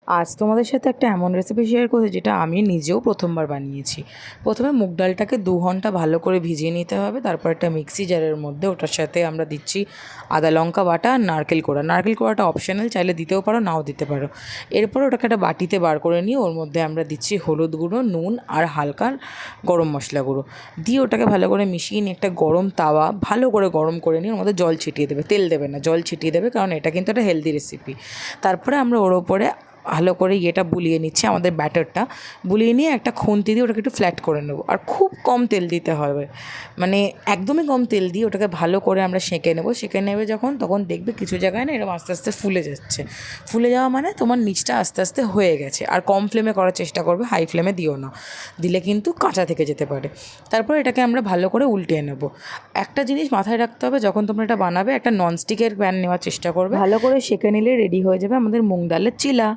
আজ তোমাদের সাথে একটা এমন রেসিপি শেয়ার করছি যেটা আমি নিজেও প্রথমবার বানিয়েছি। প্রথমে মুগ ডালটাকে 2 ঘন্টা ভালো করে ভিজিয়ে নিতে হবে। তারপর একটা মিক্সি জারের মধ্যে ওটার সাথে আমরা দিচ্ছি আদা লঙ্কা বাটা আর নারকেল কোড়া। নারকেল কোড়াটা অপশনাল, চাইলে দিতেও পারো নাও দিতে পারো। এরপর ওটাকে একটা বাটিতে বার করে নিয়ে ওর মধ্যে আমরা দিচ্ছি হলুদ গুঁড়ো, নুন আর হালকা গরম মশলা গুঁড়ো দিয়ে ওটাকে ভালো করে মিশিয়ে নিয়ে একটা গরম তাওয়া ভালো করে গরম করে নিয়ে ওর মধ্যে জল ছিটিয়ে দেবে, তেল দেবে না, জল ছিটিয়ে দেবে, কারণ এটা কিন্তু একটা হেলদি রেসিপি। তারপরে আমরা ওর ওপরে ভালো করে বুলিয়ে নিচ্ছি, আমাদের ব্যাটারটা বুলিয়ে নিয়ে একটা খুন্তি দিয়ে ওটাকে একটু ফ্ল্যাট করে নেবো। আর খুব কম তেল দিতে হবে, মানে একদমই কম তেল দিয়ে ওটাকে ভালো করে আমরা সেঁকে নেবো। সেঁকে নেবে যখন, তখন দেখবে কিছু জায়গায় না এরকম আস্তে আস্তে ফুলে যাচ্ছে। ফুলে যাওয়া মানে তোমার নিচটা আস্তে আস্তে হয়ে গেছে। আর কম ফ্লেমে করার চেষ্টা করবে, হাই ফ্লেমে দিও না, দিলে কিন্তু কাঁচা থেকে যেতে পারে। তারপর এটাকে আমরা ভালো করে উল্টিয়ে নেব। একটা জিনিস মাথায় রাখতে হবে, যখন তোমরা এটা বানাবে একটা ননস্টিকের প্যান নেওয়ার চেষ্টা করবে, ভালো করে সেঁকে নিলে রেডি হয়ে যাবে আমাদের মুগ ডালের চিলা।